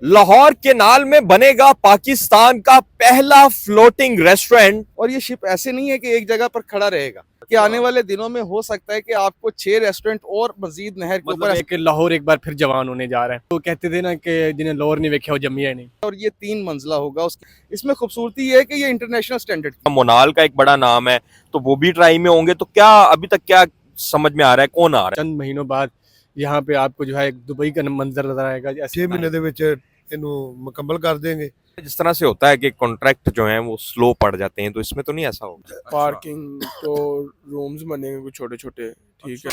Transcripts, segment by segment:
Lahore canal में बनेगा पाकिस्तान का पहला फ्लोटिंग रेस्टोरेंट। और ये शिप ऐसे नहीं है कि एक जगह पर खड़ा रहेगा कि आने वाले दिनों में हो सकता है कि आपको 6 रेस्टोरेंट और मजीद नहर के मतलब ऊपर एक लाहौर एक बार फिर जवान होने जा रहा है। तो कहते थे ना कि जिन्हें लाहौर नहीं वेख्या वो जमिया नहीं। और ये 3 मंजिला होगा। उसकी इसमें खूबसूरती ये है कि ये इंटरनेशनल स्टैंडर्ड की। मोनाल का एक बड़ा नाम है, तो वो भी ट्राई में होंगे। तो क्या अभी तक क्या समझ में आ रहा है, कौन आ रहा चंद महीनों बाद यहाँ पे आपको जो है एक दुबई का मंजर नजर आएगा। 6 ਮਹੀਨੇ ਦੇ ਵਿੱਚ ਇਹਨੂੰ ਮੁਕੰਮਲ ਕਰ ਦੇंगे। है? जिस तरह से होता है कि कॉन्ट्रैक्ट जो है वो स्लो पड़ जाते हैं, तो इसमें तो नहीं ऐसा होगा। पार्किंग तो रूम्स बनेंगे कुछ छोटे छोटे, ठीक है।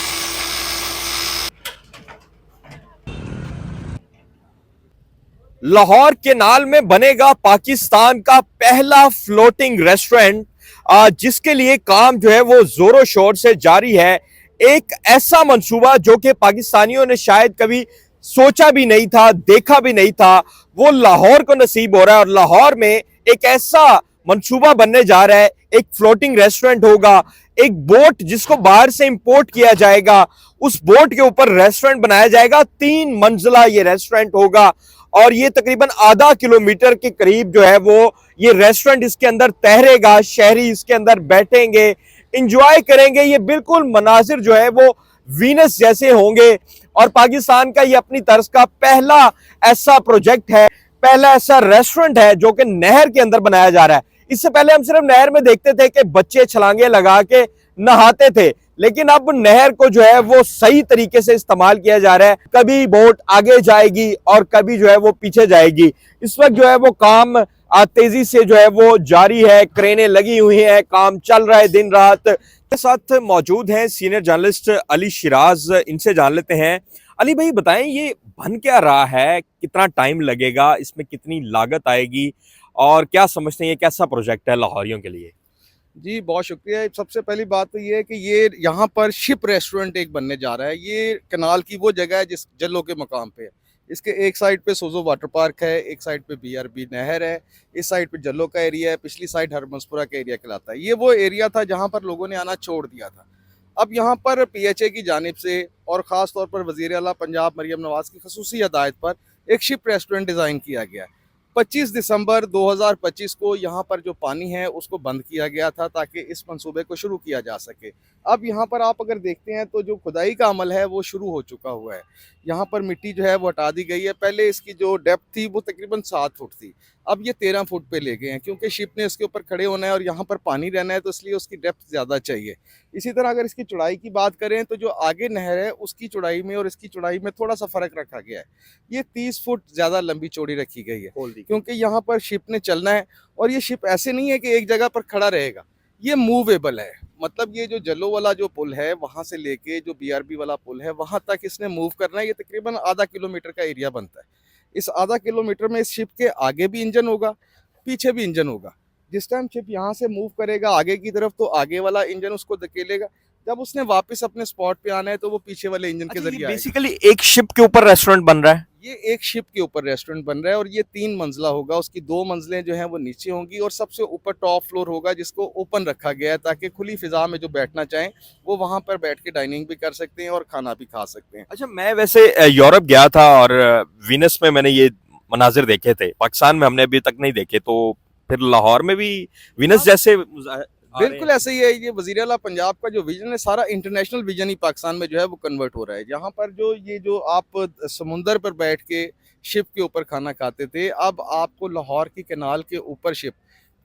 लाहौर केनाल में बनेगा पाकिस्तान का पहला फ्लोटिंग रेस्टोरेंट, जिसके लिए काम जो है वो जोरों शोर से जारी है। एक ऐसा मंसूबा जो कि पाकिस्तानियों ने शायद कभी सोचा भी नहीं था, देखा भी नहीं था, वो लाहौर को नसीब हो रहा है। और लाहौर में एक ऐसा मंसूबा बनने जा रहा है, एक फ्लोटिंग रेस्टोरेंट होगा, एक बोट जिसको बाहर से इंपोर्ट किया जाएगा, उस बोट के ऊपर रेस्टोरेंट बनाया जाएगा। 3 मंजिला ये रेस्टोरेंट होगा और ये तकरीबन आधा किलोमीटर के करीब जो है वो ये रेस्टोरेंट इसके अंदर तैरेगा। शहरी इसके अंदर बैठेंगे, इंजॉय करेंगे। ये बिल्कुल मनाजिर जो है वो वीनस जैसे होंगे। और पाकिस्तान का ये अपनी तर्ज का पहला ऐसा प्रोजेक्ट है, पहला ऐसा रेस्टोरेंट है जो कि नहर के अंदर बनाया जा रहा है। इससे पहले हम सिर्फ नहर में देखते थे कि बच्चे छलांगे लगा के नहाते थे, लेकिन अब नहर को जो है वो सही तरीके से इस्तेमाल किया जा रहा है। कभी बोट आगे जाएगी और कभी जो है वो पीछे जाएगी। इस वक्त जो है वो काम तेजी से जो है वो जारी है, क्रेनें लगी हुई हैं, काम चल रहा है दिन रात। के साथ मौजूद हैं सीनियर जर्नलिस्ट अली शिराज, इनसे जान लेते हैं। अली भाई बताएं, ये बन क्या रहा है, कितना टाइम लगेगा, इसमें कितनी लागत आएगी और क्या समझते हैं ये कैसा प्रोजेक्ट है लाहौरियों के लिए? जी, बहुत शुक्रिया। सबसे पहली बात तो ये है कि ये यहाँ पर शिप रेस्टोरेंट एक बनने जा रहा है। ये कनाल की वो जगह है जिस जल्लो के मकाम पे है। इसके एक साइड पे सोजो वाटर पार्क है, एक साइड पे बीआरबी नहर है, इस साइड पे जल्लो का एरिया है, पिछली साइड हरमसपुरा का एरिया कहलाता है। ये वो एरिया था जहाँ पर लोगों ने आना छोड़ दिया था। अब यहाँ पर पीएचए की जानिब से और ख़ास तौर पर वज़ीर आला पंजाब मरियम नवाज़ की खसूसी हदायत पर एक शिप रेस्टोरेंट डिज़ाइन किया गया है। 25 दिसंबर 2025 को यहाँ पर जो पानी है उसको बंद किया गया था ताकि इस मंसूबे को शुरू किया जा सके। अब यहाँ पर आप अगर देखते हैं तो जो खुदाई का अमल है वो शुरू हो चुका हुआ है। यहाँ पर मिट्टी जो है वो हटा दी गई है। पहले इसकी जो डेप्थ थी वो तकरीबन 7 फुट थी, अब ये 13 फुट पे ले गए हैं क्योंकि शिप ने इसके ऊपर खड़े होना है और यहाँ पर पानी रहना है, तो इसलिए उसकी डेप्थ ज़्यादा चाहिए। इसी तरह अगर इसकी चौड़ाई की बात करें तो जो आगे नहर है उसकी चौड़ाई में और इसकी चौड़ाई में थोड़ा सा फ़र्क रखा गया है। ये 30 फुट ज़्यादा लंबी चौड़ी रखी गई है क्योंकि यहाँ पर शिप ने चलना है। और ये शिप ऐसे नहीं है कि एक जगह पर खड़ा रहेगा, ये मूवेबल है। मतलब ये जो जल्लो वाला जो पुल है वहाँ से लेके जो बीआरबी वाला पुल है वहाँ तक इसने मूव करना है। ये तकरीबन आधा किलोमीटर का एरिया बनता है। इस आधा किलोमीटर में इस शिप के आगे भी इंजन होगा, पीछे भी इंजन होगा। जिस टाइम शिप यहाँ से मूव करेगा आगे की तरफ तो आगे वाला इंजन उसको धकेलेगा, जब उसने वापस अपने स्पॉट पे आना है तो वो पीछे वाले इंजन के जरिए बेसिकली एक शिप के ऊपर रेस्टोरेंट बन रहा है। ये एक शिप के ऊपर रेस्टोरेंट बन रहा है और ये 3 मंजिला होगा। उसकी 2 मंजिलें जो हैं वो नीचे होंगी और सबसे ऊपर टॉप फ्लोर होगा जिसको ओपन रखा गया है ताकि खुली फिजा में जो बैठना चाहें वो वहाँ पर बैठ के डाइनिंग भी कर सकते हैं और खाना भी खा सकते हैं। अच्छा, मैं वैसे यूरोप गया था और वीनस में मैंने ये मनाजिर देखे थे, पाकिस्तान में हमने अभी तक नहीं देखे। तो फिर लाहौर में भी वीनस जैसे बिल्कुल ऐसे ही है। ये वज़ीर आला पंजाब का जो विजन है सारा इंटरनेशनल विजन ही पाकिस्तान में जो है वो कन्वर्ट हो रहा है। यहाँ पर जो ये जो आप समुंदर पर बैठ के शिप के ऊपर खाना खाते थे, अब आपको लाहौर की कनाल के ऊपर शिप,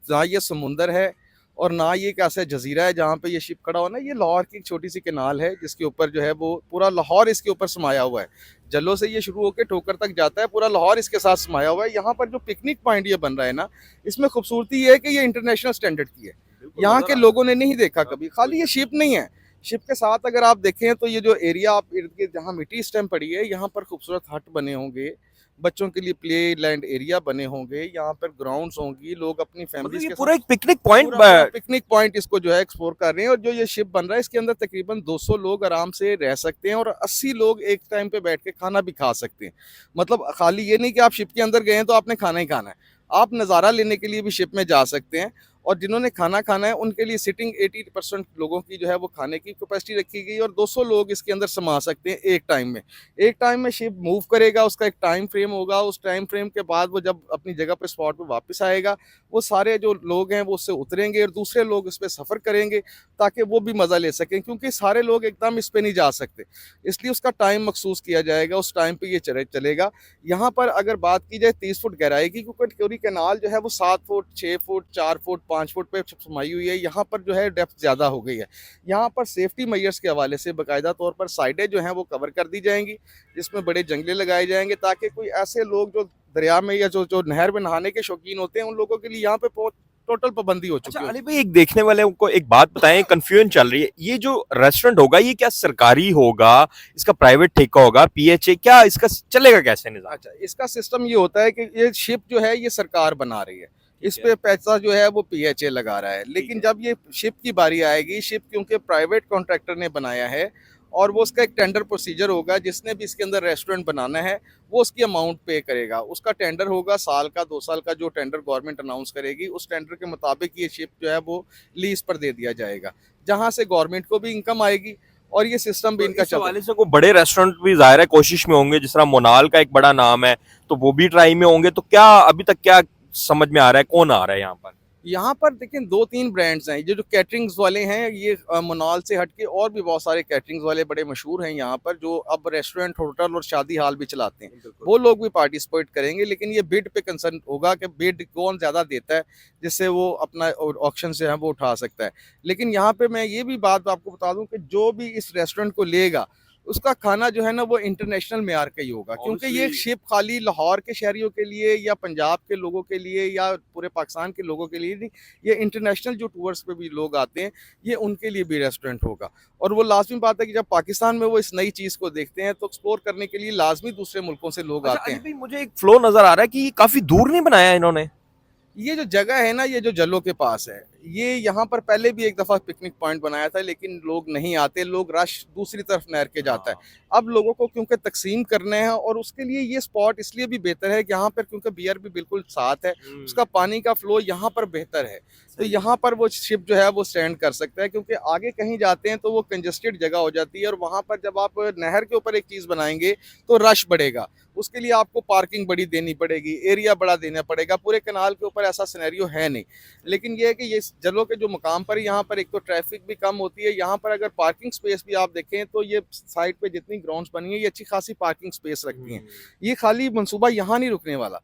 जहाँ ये समुंदर है और ना ये एक ऐसा जजीरा है जहाँ पे ये शिप खड़ा होना। ये लाहौर की एक छोटी सी कनाल है जिसके ऊपर जो है वो पूरा लाहौर इसके ऊपर समाया हुआ है। जल्लो से ये शुरू होकर ठोकर तक जाता है, पूरा लाहौर इसके साथ समाया हुआ है। यहाँ पर जो पिकनिक पॉइंट ये बन रहा है ना, इसमें खूबसूरती ये है कि ये इंटरनेशनल स्टैंडर्ड की है। यहाँ के लोगों ने नहीं देखा कभी। खाली ये शिप नहीं है, शिप के साथ अगर आप देखें तो ये जो एरिया आप इर्द गिर्द जहाँ मिट्टी इस टाइम पड़ी है यहाँ पर खूबसूरत हट बने होंगे, बच्चों के लिए प्ले लैंड एरिया बने होंगे, यहाँ पर ग्राउंड्स होंगी, लोग अपनी फैमिली के पूरा एक पिकनिक पॉइंट, पिकनिक पॉइंट इसको जो है एक्सप्लोर कर रहे हैं। और जो ये शिप बन रहा है इसके अंदर तकरीबन 200 लोग आराम से रह सकते हैं और 80 लोग एक टाइम पे बैठ के खाना भी खा सकते हैं। मतलब खाली ये नहीं कि आप शिप के अंदर गए हैं तो आपने खाना ही खाना है, आप नज़ारा लेने के लिए भी शिप में जा सकते हैं। और जिन्होंने खाना खाना है उनके लिए सिटिंग 80% लोगों की जो है वो खाने की कैपेसिटी रखी गई और 200 लोग इसके अंदर समा सकते हैं एक टाइम में शिप मूव करेगा, उसका एक टाइम फ्रेम होगा, उस टाइम फ्रेम के बाद वो जब अपनी जगह पे स्पॉट पे वापस आएगा, वो सारे जो लोग हैं वो उससे उतरेंगे और दूसरे लोग इस पर सफ़र करेंगे ताकि वो भी मज़ा ले सकें, क्योंकि सारे लोग एकदम इस पर नहीं जा सकते, इसलिए उसका टाइम मखसूस किया जाएगा, उस टाइम पे ये चलेगा। यहाँ पर अगर बात की जाए 30 फुट गहराई की, क्योंकि क्योरी कैनाल जो है वो 7 फुट 6 फुट 4 फुट 5 फुट पे समाई हुई है, यहाँ पर जो है डेप्थ ज़्यादा हो गई है। यहाँ पर सेफ्टी मेजर्स के हवाले से बाकायदा तौर पर साइडें जो हैं वो कवर कर दी जाएंगी, जिसमें बड़े जंगले लगाए जाएंगे ताकि कोई ऐसे लोग जो दरिया में या जो नहर में नहाने के शौकीन होते हैं उन लोगों के लिए यहाँ पे टोटल पाबंदी हो चुकी अच्छा है। अली भाई, एक देखने वाले को एक बात बताएं, कंफ्यूजन चल रही है, ये जो रेस्टोरेंट होगा ये क्या सरकारी होगा, इसका प्राइवेट ठेका होगा, पीएचए, क्या इसका चलेगा कैसे निजाम? अच्छा, इसका सिस्टम ये होता है कि ये शिप जो है ये सरकार बना रही है, इस पे पैसा जो है वो पीएचए लगा रहा है, लेकिन जब ये शिप की बारी आएगी, शिप क्योंकि प्राइवेट कॉन्ट्रैक्टर ने बनाया है और वो उसका एक टेंडर प्रोसीजर होगा, जिसने भी इसके अंदर रेस्टोरेंट बनाना है वो उसकी अमाउंट पे करेगा, उसका टेंडर होगा साल का 2 साल का, जो टेंडर गवर्नमेंट अनाउंस करेगी उस टेंडर के मुताबिक ये शिप जो है वो लीज पर दे दिया जाएगा, जहाँ से गवर्नमेंट को भी इनकम आएगी और ये सिस्टम भी तो इनका इस चलता है। हवाले से कोई बड़े रेस्टोरेंट भी जाहिर है कोशिश में होंगे, जिस तरह मोनाल का एक बड़ा नाम है, तो वो भी ट्राई में होंगे, तो क्या अभी तक क्या समझ में आ रहा है, कौन आ रहा है यहाँ पर? यहाँ पर देखिए 2-3 ब्रांड्स हैं, ये जो कैटरिंग्स वाले हैं ये मुनाल से हटके और भी बहुत सारे कैटरिंग्स वाले बड़े मशहूर हैं यहाँ पर, जो अब रेस्टोरेंट, होटल और शादी हाल भी चलाते हैं, वो लोग भी पार्टिसिपेट करेंगे, लेकिन ये बिड पे कंसर्न होगा कि बिड कौन ज़्यादा देता है जिससे वो अपना ऑक्शन से है वो उठा सकता है। लेकिन यहाँ पे मैं ये भी बात आपको बता दूं कि जो भी इस रेस्टोरेंट को लेगा उसका खाना जो है ना वो इंटरनेशनल मेयार का ही होगा, क्योंकि ये शिप खाली लाहौर के शहरियों के लिए या पंजाब के लोगों के लिए या पूरे पाकिस्तान के लोगों के लिए नहीं, ये इंटरनेशनल जो टूर्स पे भी लोग आते हैं ये उनके लिए भी रेस्टोरेंट होगा। और वो लाजमी बात है कि जब पाकिस्तान में वो इस नई चीज़ को देखते हैं तो एक्सप्लोर करने के लिए लाजमी दूसरे मुल्कों से लोग अच्छा आते अली हैं। भाई, मुझे एक फ्लो नजर आ रहा है कि ये काफी दूर नहीं बनाया इन्होंने। ये जो जगह है ना, ये जो जल्लो के पास है, ये यहाँ पर पहले भी एक दफ़ा पिकनिक पॉइंट बनाया था, लेकिन लोग नहीं आते, लोग रश दूसरी तरफ नहर के जाता है। अब लोगों को क्योंकि तकसीम करने हैं और उसके लिए ये स्पॉट इसलिए भी बेहतर है कि यहाँ पर क्योंकि बियर भी बिल्कुल साथ है, उसका पानी का फ्लो यहाँ पर बेहतर है, तो यहाँ पर वो शिप जो है वो स्टैंड कर सकता है, क्योंकि आगे कहीं जाते हैं तो वो कंजस्टेड जगह हो जाती है और वहाँ पर जब आप नहर के ऊपर एक चीज़ बनाएंगे तो रश बढ़ेगा, उसके लिए आपको पार्किंग बड़ी देनी पड़ेगी, एरिया बड़ा देना पड़ेगा। पूरे कनाल के ऊपर ऐसा सिनेरियो है नहीं, लेकिन ये है कि ये जलों के जो मकाम पर यहाँ पर एक तो ट्रैफिक भी कम होती है, यहाँ पर अगर पार्किंग स्पेस भी आप देखें तो ये साइड पे जितनी ग्राउंड्स बनी है ये अच्छी खासी पार्किंग स्पेस रखती हैं। ये खाली मंसूबा यहाँ नहीं रुकने वाला,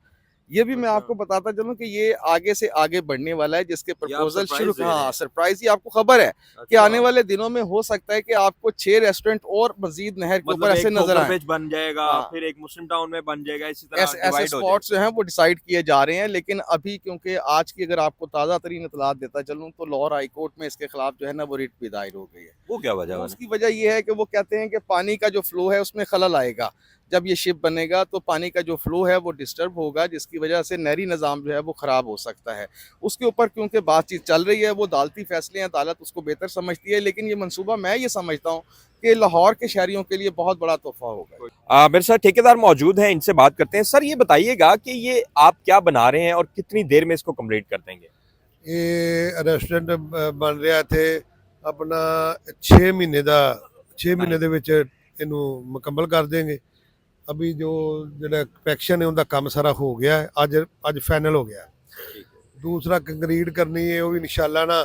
ये भी मैं आपको बताता चलूं कि ये आगे से आगे बढ़ने वाला है, जिसके प्रपोजल शुरू, हाँ सरप्राइज, ये आपको खबर है कि आने वाले दिनों में हो सकता है कि आपको 6 रेस्टोरेंट और मजीद नहर के ऊपर ऐसे नजर आए, बन जाएगा, हाँ। फिर एक मुस्लिम टाउन में बन जाएगा, इसी तरह ऐसे डिवाइड हो स्पॉट्स जो हैं वो डिसाइड किए जा रहे हैं। लेकिन अभी क्योंकि आज की अगर आपको ताज़ा तरीन इतलात देता चलूँ तो लाहौर हाई कोर्ट में इसके खिलाफ जो है ना वो रिट भी दायर हो गई है। वो क्या वजह तो है? उसकी वजह ये है कि वो कहते हैं कि पानी का जो फ्लो है उसमें खलल आएगा, जब ये शिप बनेगा तो पानी का जो फ्लो है वो डिस्टर्ब होगा, जिसकी वजह से नहरी निज़ाम जो है वो ख़राब हो सकता है। उसके ऊपर क्योंकि बातचीत चल रही है, वो अदालती फैसले हैं, अदालत उसको बेहतर समझती है, लेकिन ये मनसूबा मैं ये समझता हूँ कि लाहौर के शहरियों के लिए बहुत बड़ा तोहफा होगा। मेरे साथ ठेकेदार मौजूद हैं, इनसे बात करते हैं। सर ये बताइएगा कि ये आप क्या बना रहे हैं और कितनी देर में इसको कंप्लीट कर देंगे? ਇਹ ਰੈਸਟੋਰੈਂਟ ਬਣ ਰਿਹਾ ਇੱਥੇ ਆਪਣਾ 6 ਮਹੀਨੇ ਦਾ 6 ਮਹੀਨੇ ਦੇ ਵਿੱਚ ਇਹਨੂੰ ਮੁਕੰਮਲ ਕਰ ਦੇਂਗੇ। ਅਭੀ ਜੋ ਜਿਹੜਾ ਪੈਕਸ਼ਨ ਹੈ ਉਹਦਾ ਕੰਮ ਸਾਰਾ ਹੋ ਗਿਆ ਹੈ, ਅੱਜ फाइनल हो गया है। दूसरा कंक्रीट करनी है, वो भी इंशाल्लाह ना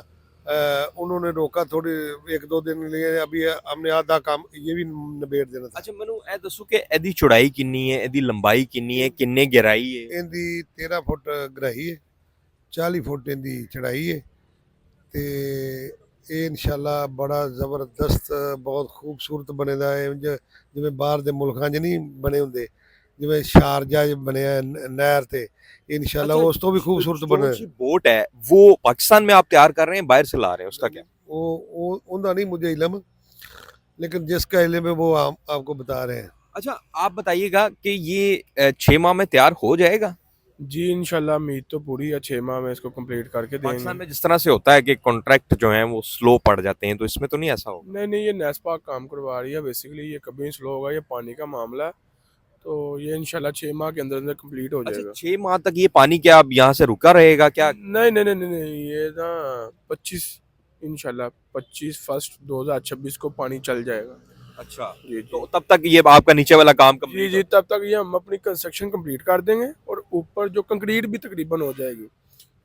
उन्होंने रोका थोड़ी 1-2 दिन लिए, अभी हमने आधा काम ये भी निबेड़ देना था। अच्छा ਮੈਨੂੰ ਇਹ ਦੱਸੋ ਕਿ ਇਹਦੀ ਚੌੜਾਈ ਕਿੰਨੀ ਹੈ, ਇਹਦੀ ਲੰਬਾਈ ਕਿੰਨੀ ਹੈ, ਕਿੰਨੇ ਗਹਿਰਾਈ ਹੈ? ਇਹਦੀ 13 ਫੁੱਟ ਗਹਿਰਾਈ ਹੈ, 40 ਫੁੱਟ ਇਹਦੀ ਚੜਾਈ ਹੈ ਤੇ ਇਹ ਇਨਸ਼ਾਅੱਲਾ ਬੜਾ ਜ਼ਬਰਦਸਤ ਬਹੁਤ ਖੂਬਸੂਰਤ ਬਣੇਦਾ ਹੈ, ਜਿਵੇਂ ਬਾਹਰ ਦੇ ਮੁਲਕਾਂ 'ਚ ਨਹੀਂ ਬਣੇ ਹੁੰਦੇ, ਜਿਵੇਂ ਸ਼ਾਰਜਾ 'ਚ ਬਣਿਆ ਨਹਿਰ ਤੇ, इंशाल्लाह अच्छा, उस तो भी खूबसूरत बने। जो बोट है वो पाकिस्तान में आप तैयार कर रहे हैं, बाहर से ला रहे हैं, उसका क्या? वो उनका नहीं मुझे इल्म, लेकिन जिसका इल्म है वो आपको बता रहे हैं। अच्छा आप बताइएगा कि ये 6 माह में तैयार हो जाएगा? जी इंशाल्लाह उम्मीद तो पूरी है 6 माह में इसको कंप्लीट करके पाकिस्तान देंगे। में जिस तरह से होता है कि कॉन्ट्रैक्ट जो है वो स्लो पड़ जाते हैं, तो इसमें तो नहीं ऐसा होगा? नहीं ये नेस्पा काम करवा रही है, बेसिकली ये कभी स्लो होगा, ये पानी का मामला है तो ये इंशाल्लाह 6 माह के अंदर अंदर कंप्लीट हो अच्छा, जाएगा। 6 माह तक ये पानी क्या अब यहाँ से रुका रहेगा क्या? नहीं नहीं नहीं नहीं नहीं, ये ना 25 इंशाल्लाह 25 फर्स्ट 2026 को पानी चल जाएगा। अच्छा, जी तो जी तब तक ये आपका नीचे वाला काम जी कंप्लीट जी, तब तक ये हम अपनी कंस्ट्रक्शन कंप्लीट कर देंगे और ऊपर जो कंक्रीट भी तकरीबन हो जाएगी,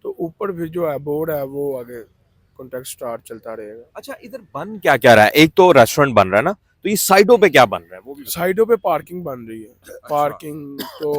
तो ऊपर फिर जो है बोर्ड है वो आगे कॉन्ट्रैक्ट स्टार्ट चलता रहेगा। अच्छा, इधर बन क्या क्या रहा है? एक तो रेस्टोरेंट बन रहा है ना, तो ये साइडों पे क्या बन रहा है वो भी बताओ। साइडों पे पार्किंग बन रही है, पार्किंग तो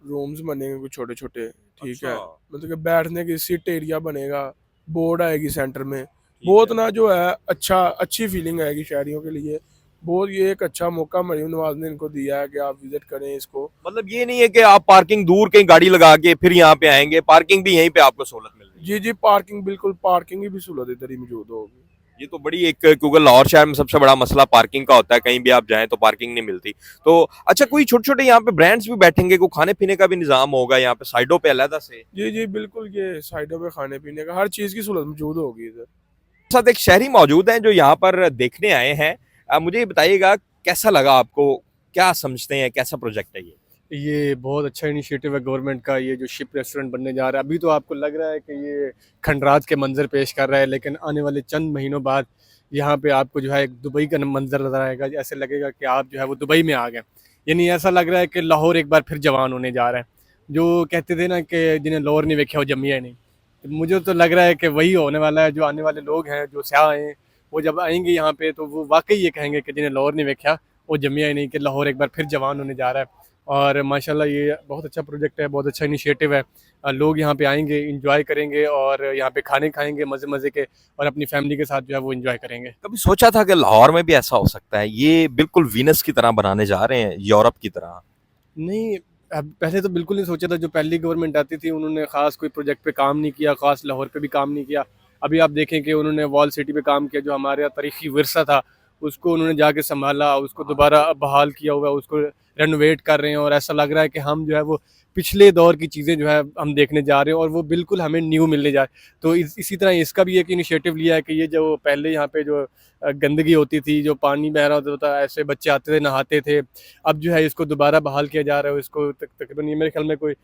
रूम्स बनेंगे कुछ छोटे छोटे, ठीक है, अच्छा, मतलब कि बैठने की सीट एरिया बनेगा, बोर्ड आएगी सेंटर में, ठीक बहुत है। ना जो है अच्छी फीलिंग आएगी शहरियों के लिए। बहुत ये एक अच्छा मौका मरीम नवाज ने इनको दिया है कि आप विजिट करें इसको। मतलब ये नहीं है कि आप पार्किंग दूर कहीं गाड़ी लगा के फिर यहाँ पे आएंगे, पार्किंग भी यहीं पे आपको सहूलत मिल रही है। जी जी, पार्किंग बिल्कुल, पार्किंग की भी सहूलत इधर ही मौजूद होगी। ये तो बड़ी एक, क्योंकि लाहौर शहर में सबसे बड़ा मसला पार्किंग का होता है, कहीं भी आप जाएं तो पार्किंग नहीं मिलती। तो अच्छा, कोई छोटे छोटे यहाँ पे ब्रांड्स भी बैठेंगे, कोई खाने पीने का भी निजाम होगा यहाँ पे साइडों पे अलहदा से? जी जी बिल्कुल, ये साइडों पे खाने पीने का हर चीज़ की सहूलत मौजूद होगी इधर। साथ एक शहरी मौजूद हैं जो यहाँ पर देखने आए हैं। मुझे ये बताइएगा कैसा लगा आपको, क्या समझते हैं, कैसा प्रोजेक्ट है ये बहुत अच्छा इनिशिएटिव है गवर्नमेंट का, ये जो शिप रेस्टोरेंट बनने जा रहा है। अभी तो आपको लग रहा है कि ये खंडरात के मंजर पेश कर रहा है, लेकिन आने वाले चंद महीनों बाद यहाँ पे आपको जो है एक दुबई का मंजर नजर आएगा। ऐसे लगेगा कि आप जो है वो दुबई में आ गए। यानी ऐसा लग रहा है कि लाहौर एक बार फिर जवान होने जा रहा है। जो कहते थे ना कि जिन्हें लाहौर नहीं वेख्या वो जमिया ही नहीं, तो मुझे तो लग रहा है कि वही होने वाला है। जो आने वाले लोग हैं, जो स्याह हैं, वो जब आएंगे यहाँ पे तो वो वाकई ये कहेंगे कि जिन्हें लाहौर नहीं वेख्या वो जमिया ही नहीं, कि लाहौर एक बार फिर जवान होने जा रहा है। और माशाल्लाह ये बहुत अच्छा प्रोजेक्ट है, बहुत अच्छा इनिशिएटिव है। लोग यहाँ पे आएंगे, इंजॉय करेंगे और यहाँ पे खाने खाएंगे मज़े मज़े के, और अपनी फैमिली के साथ जो है वो इंजॉय करेंगे। कभी सोचा था कि लाहौर में भी ऐसा हो सकता है? ये बिल्कुल वीनस की तरह बनाने जा रहे हैं, यूरोप की तरह। नहीं, अब पहले तो बिल्कुल नहीं सोचा था। जो पहली गवर्नमेंट आती थी उन्होंने ख़ास कोई प्रोजेक्ट पे काम नहीं किया, ख़ास लाहौर पे भी काम नहीं किया। अभी आप देखें कि उन्होंने वॉल सिटी पे काम किया, जो हमारे यहाँ तारीखी विरसा था उसको उन्होंने जाके संभाला, उसको दोबारा बहाल किया हुआ है, उसको रेनोवेट कर रहे हैं। और ऐसा लग रहा है कि हम जो है वो पिछले दौर की चीज़ें जो है हम देखने जा रहे हैं, और वो बिल्कुल हमें न्यू मिलने जा रही। तो इसी तरह इसका भी एक इनिशिएटिव लिया है कि ये जो पहले यहाँ पे जो गंदगी होती थी, जो पानी बह रहा होता था, ऐसे बच्चे आते थे नहाते थे, अब जो है इसको दोबारा बहाल किया जा रहा है। इसको तकरीबन ये मेरे ख्याल में कोई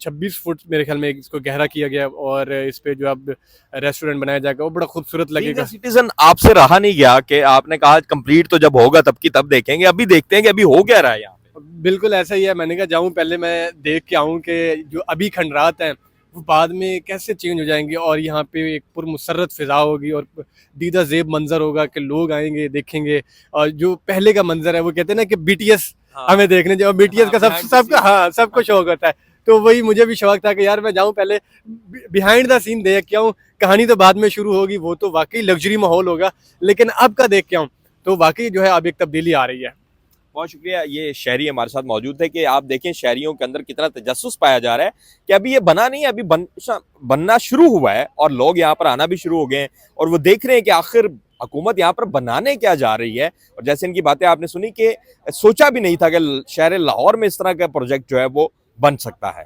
26 फुट मेरे ख्याल में इसको गहरा किया गया, और इस पे जो अब रेस्टोरेंट बनाया जाएगा वो बड़ा खूबसूरत लगेगा। सिटीजन आपसे रहा नहीं गया कि आपने कहा कंप्लीट तो जब होगा तब की तब देखेंगे, अभी देखते हैं कि अभी हो क्या रहा है यहाँ पे। बिल्कुल ऐसा ही है। मैंने कहा जाऊं पहले मैं देख के आऊं कि जो अभी खंडरात हैं वो बाद में कैसे चेंज हो जाएंगे, और यहाँ पे एक पुरमुसर्रत फिजा होगी और दीदा जेब मंजर होगा कि लोग आएंगे देखेंगे। और जो पहले का मंजर है, वो कहते हैं ना कि बीटीएस हमें देखने जाओ, बीटीएस का सबको शौक होता है। तो वही मुझे भी शौक था कि यार मैं जाऊं पहले बिहाइंड द सीन देख के आऊं। कहानी तो बाद में शुरू होगी, वो तो वाकई लग्जरी माहौल होगा, लेकिन अब का देख के आऊं तो वाकई जो है अब एक तब्दीली आ रही है। बहुत शुक्रिया। ये शहरी हमारे साथ मौजूद है कि आप देखें शहरियों के अंदर कितना तजस्सुस पाया जा रहा है कि अभी ये बना नहीं, अभी बनना शुरू हुआ है और लोग यहाँ पर आना भी शुरू हो गए हैं, और वो देख रहे हैं कि आखिर हुकूमत यहाँ पर बनाने क्या जा रही है। और जैसे इनकी बातें आपने सुनी कि सोचा भी नहीं था कि शहर लाहौर में इस तरह का प्रोजेक्ट जो है वो बन सकता है।